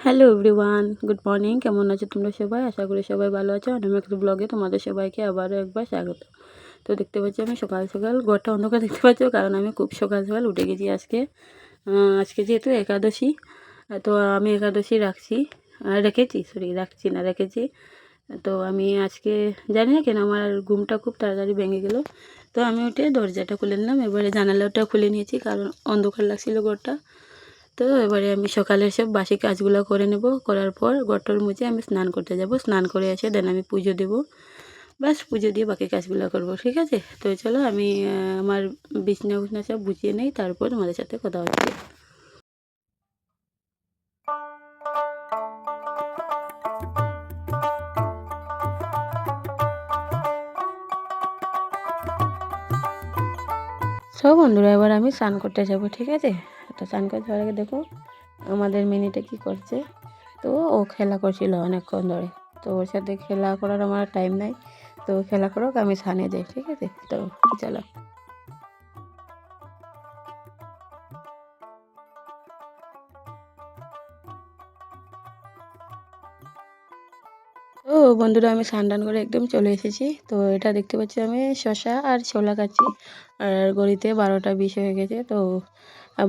Hello everyone, good morning. কেমন আছো তোমরা সবাই? আশা করি সবাই ভালো আছো। আর আমি একটা ব্লগে তোমাদের সবাইকে আবারও একবার স্বাগত। তো দেখতে পাচ্ছি আমি সকাল সকাল ঘরটা অন্ধকার দেখতে পাচ্ছ, কারণ আমি খুব সকাল সকাল উঠে গেছি আজকে। আজকে যেহেতু একাদশী, তো আমি একাদশী রেখেছি। তো আমি আজকে জানি না কেন আমার ঘুমটা খুব তাড়াতাড়ি ভেঙে গেল। তো আমি উঠে দরজাটা খুলে নিলাম, এবারে জানালাটা খুলে নিয়েছি কারণ অন্ধকার লাগছিল ঘরটা। তো এবারে আমি সকালের সব বাসি কাজগুলো করে নেব। করার পর ঘরটর মুছে আমি স্নান করতে যাব। স্নান করে এসে দেন আমি পুজো দেব। বাস পুজো দিয়ে বাকি কাজগুলো করব, ঠিক আছে? তো চলো আমি আমার বিছনা সব গুছিয়ে নেই, তারপর তোমাদের সাথে কথা হচ্ছে। সব বন্ধুরা, এবার আমি স্নান করতে যাব, ঠিক আছে? তো স্নান করতে যাওয়ার আগে দেখো আমাদের মিনিটা কি করছে। তো ও খেলা করছিল অনেকক্ষণ ধরে, তো ওর সাথে খেলা করার আমার টাইম নাই। তো খেলা করুক, আমি স্নানে যাই, ঠিক আছে? তো চলো। ও বন্ধুরা, আমি স্নান করে একদম চলে এসেছি। তো এটা দেখতে পাচ্ছি আমি শসা আর ছোলা খাচ্ছি। আর ঘড়িতে 12টা 20 হয়ে গেছে। তো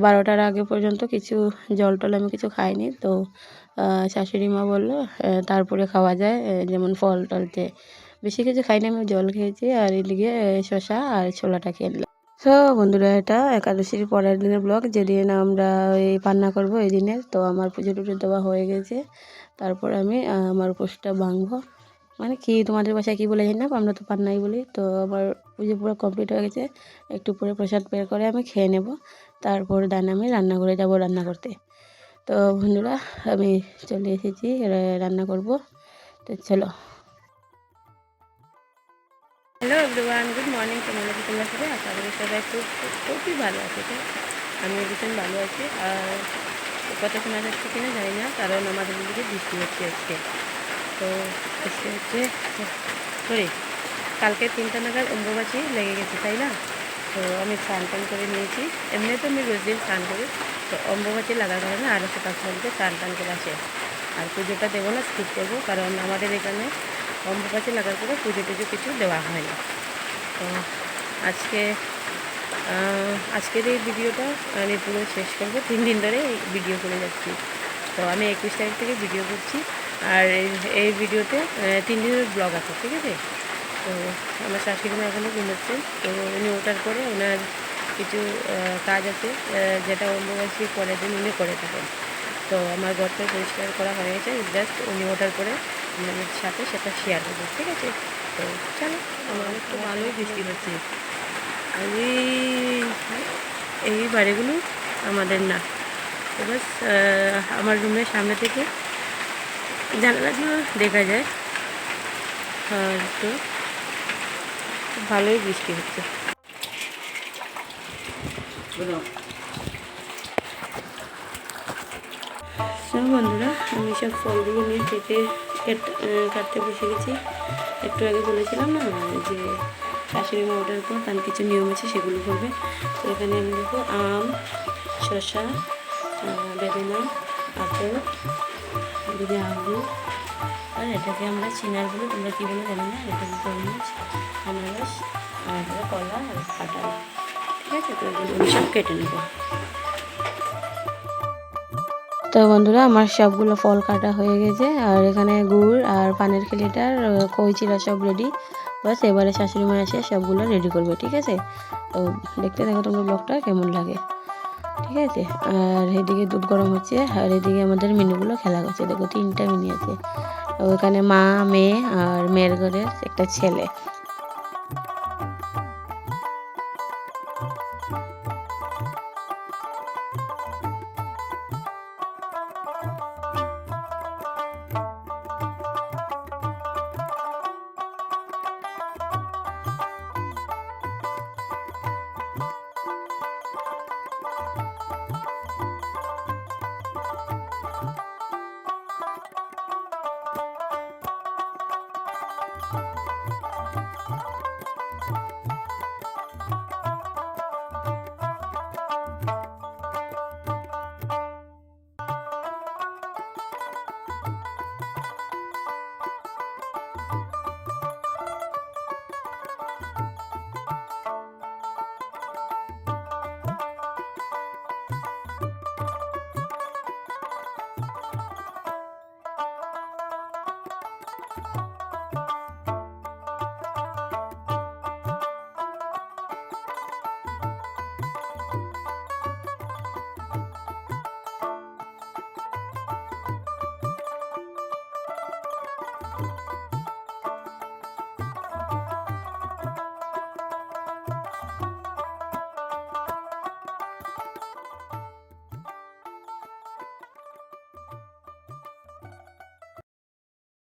12টার আগে পর্যন্ত কিছু জল টল আমি কিছু খাইনি। তো শাশুড়ি মা বললো তারপরে খাওয়া যায়, যেমন ফল টল দিয়ে। বেশি কিছু খাইনি, আমি জল খেয়েছি আর এদিকে শসা আর ছোলাটা খেয়ে নিলাম। তো বন্ধুরা, এটা একাদশীর পরের দিনের ব্লগ, যেদিন আমরা এই পান্না করবো এই দিনের। তো আমার পুজো টুজো দেওয়া হয়ে গেছে। তারপর আমি আমার উপোসটা ভাঙবো। মানে কি তোমাদের বাসায় কী বলে জানি না, আমরা তো পান্নাই বলি। তো আমার পুজো পুরো কমপ্লিট হয়ে গেছে। একটু পরে প্রসাদ বের করে আমি খেয়ে নেব। তারপর দেন আমি রান্নাঘরে যাব রান্না করতে। তো বন্ধুরা, আমি চলে এসেছি রান্না করব। তো চলো। Hello everyone, good morning. কেমন আছো তোমরা সবাই? আশা করি সবাই খুবই ভালো আছে। তো আমি ভীষণ ভালো আছি। আর কথা শোনা যাচ্ছে কিনা জানি না, কারণ আমাদের দিকে বৃষ্টি হচ্ছে আজকে। তো বৃষ্টি হচ্ছে, সরি, কালকে 3টা নাগাদ অম্বুবাচী লেগে গেছে, তাই না? তো আমি স্নান টান করে নিয়েছি। এমনি তো আমি রোজ দিন স্নান করি। তো অম্বুবাচী লাগার কারণে আরও সকাল সকাল স্নান টান করে আসে। আর পুজোটা দেবো না, স্কিপ করবো, কারণ আমাদের এখানে অম্বুবাচী লাগার পরে পুজো টুজো কিছু দেওয়া হয় না। তো আজকে আজকের এই ভিডিওটা আমি পুরো শেষ করবো। 3 দিন ধরে এই ভিডিও করে যাচ্ছি। তো আমি 21 তারিখ থেকে ভিডিও করছি। আর এই ভিডিওতে 3 দিনের ব্লগ আছে, ঠিক আছে? তো আমার শাশুড়ি মা এখনও ঘুমোচ্ছেন। তো উনি ওঠার পরে ওনার কিছু কাজ আছে, যেটা অম্বুবাচী পরের দিন উনি করে থাকেন। তো আমার ঘরটা পরিষ্কার করা হয়ে গেছে, জাস্ট উনি ওঠার পরে আপনাদের সাথে সেটা শেয়ার করবো, ঠিক আছে? তো চলো। আমার একটু ভালোই বৃষ্টি হচ্ছে। এই বাড়িগুলো আমাদের না। তো বাস আমার রুমের সামনে থেকে জানালাগুলো দেখা যায়। আর তো ভালোই বৃষ্টি হচ্ছে। বন্ধুরা, আমি সব ফলগুলো নিয়ে কাটতে বসে গেছি। একটু আগে বলেছিলাম না যে শাশুড়ি মা ওঠার পর তার কিছু নিয়ম আছে, সেগুলো করবে। তো এখানে আমি দেখো আম, শসা, বেদানা, আপেল, এদিকে আলু, আর এটাকে আমরা চিনার বলি, তোমরা কী বলে জানি না। এটাকে তরমুজ, আনারস, আর এটাকে কলা আর কাঁঠাল, ঠিক আছে? তো এগুলো আমি সব কেটে নেব। তো বন্ধুরা, আমার সবগুলো ফল কাটা হয়ে গেছে। আর এখানে গুড় আর পানের খিলিটার কইচিরা সব রেডি। বাস এবারে শাশুড়ি মা এসে সবগুলো রেডি করবে, ঠিক আছে? তো দেখতে দেখো তোমরা ব্লগটা কেমন লাগে, ঠিক আছে? আর এদিকে দুধ গরম হচ্ছে, আর এদিকে আমাদের মিনুগুলো খেলা করছে। দেখো 3টা মিনি আছে। ওখানে মা, মেয়ে আর মেয়ের ঘরের একটা ছেলে।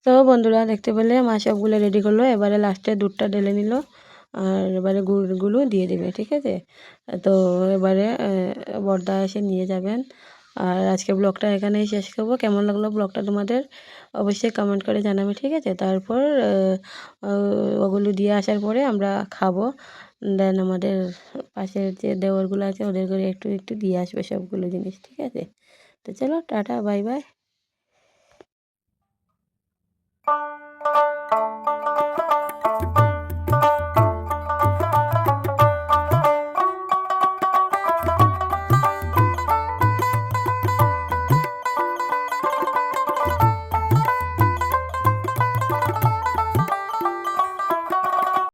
তো বন্ধুরা দেখতে পেলে মা সবগুলো রেডি করলো, এবারে লাস্টে দুধটা ঢেলে নিল আর এবারে গুড়গুলো দিয়ে দেবে, ঠিক আছে। তো এবারে বড়দা এসে নিয়ে যাবেন। আর আজকে ব্লগটা এখানেই শেষ করবো। কেমন লাগলো ব্লগটা তোমাদের অবশ্যই কমেন্ট করে জানাবে, ঠিক আছে। তারপর ওগুলো দিয়ে আসার পরে আমরা খাবো। দেন আমাদের পাশের যে দেওরগুলো আছে ওদের করে একটু একটু দিয়ে আসবে সবগুলো জিনিস, ঠিক আছে। তো চলো টাটা, বাই বাই।